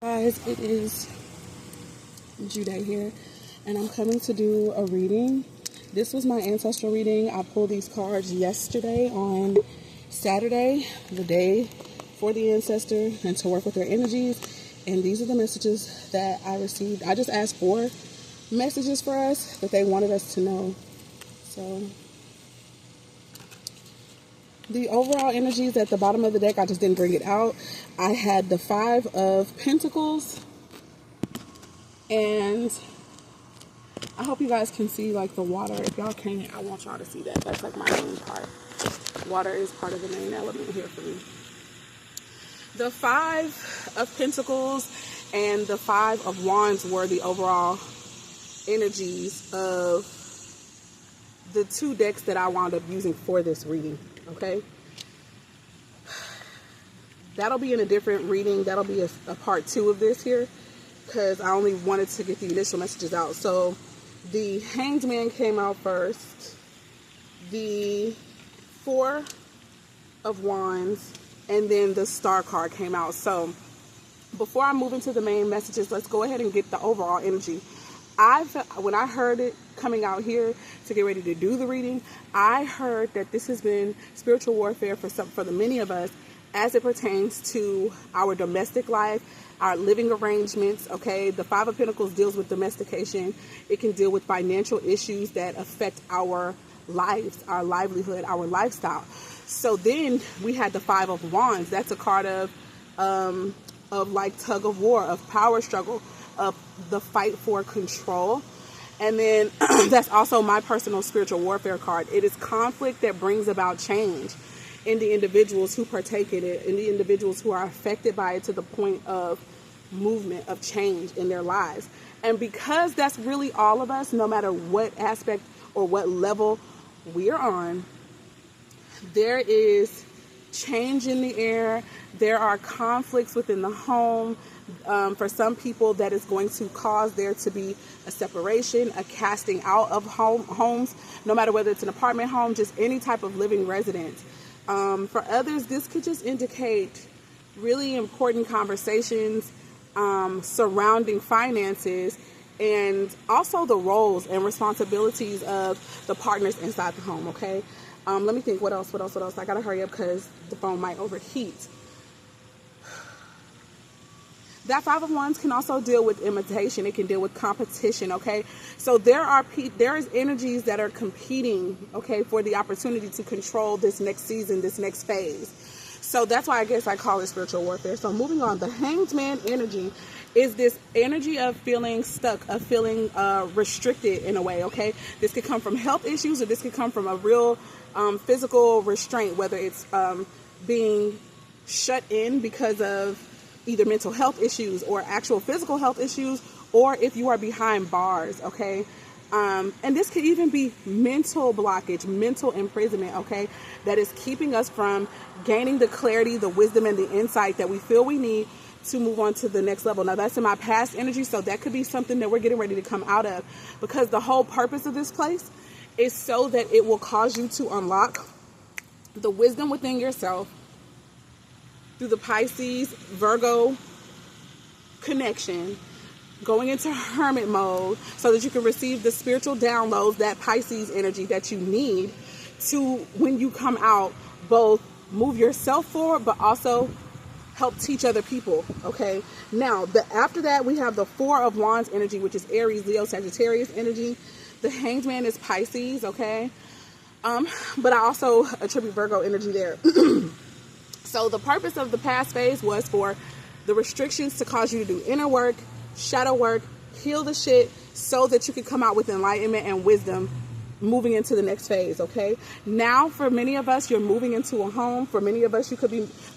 Guys, it is Jude here, and I'm coming to do a reading. This was my ancestral reading. I pulled these cards yesterday on Saturday, the day for the ancestor, and to work with their energies. And these are the messages that I received. I just asked for messages for us that they wanted us to know. So the overall energies at the bottom of the deck, I just didn't bring it out. I had the 5 of Pentacles, and I hope you guys can see like the water. If y'all can't, I want y'all to see that. That's like my main part. Water is part of the main element here for me. The 5 of Pentacles and the 5 of Wands were the overall energies of the 2 decks that I wound up using for this reading. Okay, that'll be in a different reading. That'll be a part 2 of this here, because I only wanted to get the initial messages out. So the Hanged Man came out first, the 4 of Wands, and then the Star card came out. So before I move into the main messages, let's go ahead and get the overall energy. When I heard it coming out here to get ready to do the reading, I heard that this has been spiritual warfare for the many of us as it pertains to our domestic life, our living arrangements. Okay, the 5 of Pentacles deals with domestication. It can deal with financial issues that affect our lives, our livelihood, our lifestyle. So then we had the 5 of Wands. That's a card of like tug of war, of power struggle, of the fight for control. And then that's also my personal spiritual warfare card. It is conflict that brings about change in the individuals who partake in it, in the individuals who are affected by it to the point of movement, of change in their lives. And because that's really all of us, no matter what aspect or what level we're on, there is change in the air. There are conflicts within the home. For some people, that is going to cause there to be a separation, a casting out of homes, no matter whether it's an apartment home, just any type of living residence. For others, this could just indicate really important conversations surrounding finances, and also the roles and responsibilities of the partners inside the home. Okay, let me think. What else? I gotta hurry up because the phone might overheat. That 5 of Wands can also deal with imitation. It can deal with competition. Okay, so there is energies that are competing, okay, for the opportunity to control this next season, this next phase. So that's why I guess I call it spiritual warfare. So moving on, the Hanged Man energy is this energy of feeling stuck, of feeling restricted in a way. Okay, this could come from health issues, or this could come from a real physical restraint, whether it's being shut in because of either mental health issues or actual physical health issues, or if you are behind bars. Okay, and this could even be mental blockage, mental imprisonment. Okay, that is keeping us from gaining the clarity, the wisdom, and the insight that we feel we need to move on to the next level. Now that's in my past energy, so that could be something that we're getting ready to come out of, because the whole purpose of this place is so that it will cause you to unlock the wisdom within yourself through the Pisces, Virgo connection, going into hermit mode, so that you can receive the spiritual downloads, that Pisces energy that you need to, when you come out, both move yourself forward, but also help teach other people. Okay, now after that, we have the 4 of Wands energy, which is Aries, Leo, Sagittarius energy. The Hanged Man is Pisces. Okay, but I also attribute Virgo energy there. So the purpose of the past phase was for the restrictions to cause you to do inner work, shadow work, heal the shit, so that you could come out with enlightenment and wisdom moving into the next phase. Okay, now for many of us, you're moving into a home. For many of us,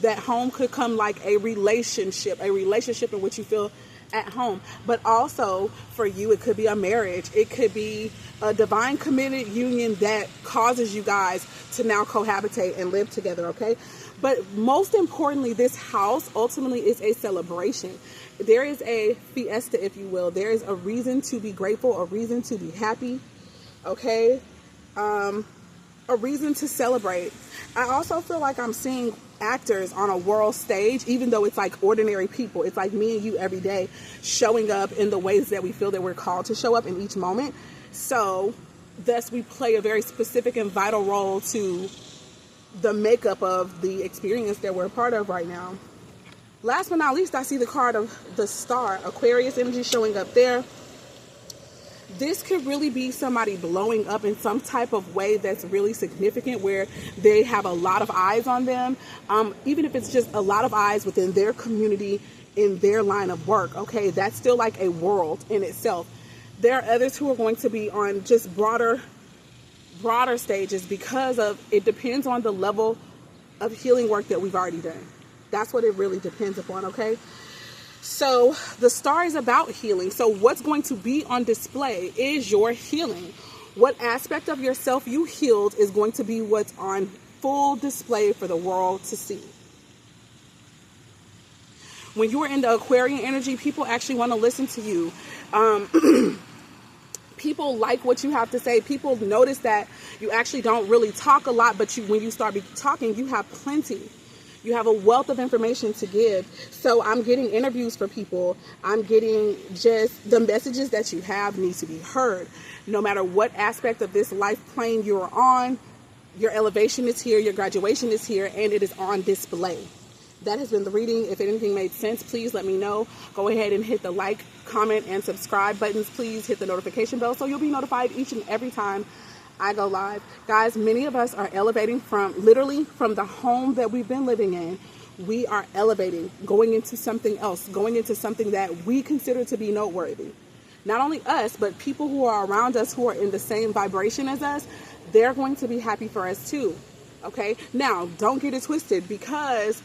that home could come like a relationship in which you feel at home. But also for you, it could be a marriage. It could be a divine committed union that causes you guys to now cohabitate and live together. Okay, but most importantly, this house ultimately is a celebration. There is a fiesta, if you will. There is a reason to be grateful, a reason to be happy. Okay, a reason to celebrate. I also feel like I'm seeing actors on a world stage, even though it's like ordinary people. It's like me and you every day showing up in the ways that we feel that we're called to show up in each moment. So thus we play a very specific and vital role to the makeup of the experience that we're a part of right now. Last but not least, I see the card of the Star, Aquarius energy showing up there. This could really be somebody blowing up in some type of way that's really significant, where they have a lot of eyes on them. Even if it's just a lot of eyes within their community, in their line of work, okay, that's still like a world in itself. There are others who are going to be on just broader stages, because of, it depends on the level of healing work that we've already done. That's what it really depends upon, okay? So the Star is about healing. So what's going to be on display is your healing. What aspect of yourself you healed is going to be what's on full display for the world to see. When you are in the Aquarian energy, people actually want to listen to you. People like what you have to say. People notice that you actually don't really talk a lot, but when you start talking, you have plenty. You have a wealth of information to give. So I'm getting interviews for people. I'm getting just the messages that you have need to be heard. No matter what aspect of this life plane you're on, your elevation is here, your graduation is here, and it is on display. That has been the reading. If anything made sense, please let me know. Go ahead and hit the like, comment, and subscribe buttons. Please hit the notification bell so you'll be notified each and every time I go live. Guys, many of us are elevating from the home that we've been living in. We are elevating, going into something else, going into something that we consider to be noteworthy. Not only us, but people who are around us who are in the same vibration as us, they're going to be happy for us too. Okay? Now, don't get it twisted, because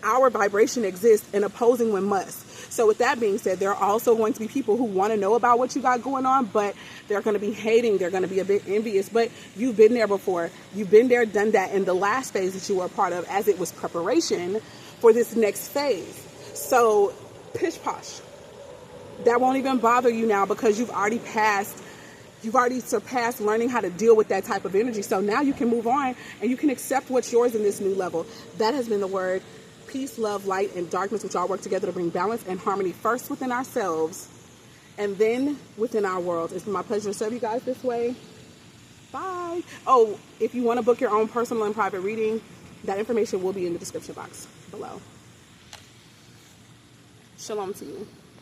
our vibration exists and opposing one must. So with that being said, there are also going to be people who want to know about what you got going on, but they're going to be hating. They're going to be a bit envious, but you've been there before. You've been there, done that in the last phase that you were a part of, as it was preparation for this next phase. So pish posh. That won't even bother you now, because you've already surpassed learning how to deal with that type of energy. So now you can move on and you can accept what's yours in this new level. That has been the word. Peace, love, light, and darkness, which all work together to bring balance and harmony, first within ourselves and then within our world. It's been my pleasure to serve you guys this way. Bye. Oh, if you want to book your own personal and private reading, that information will be in the description box below. Shalom to you.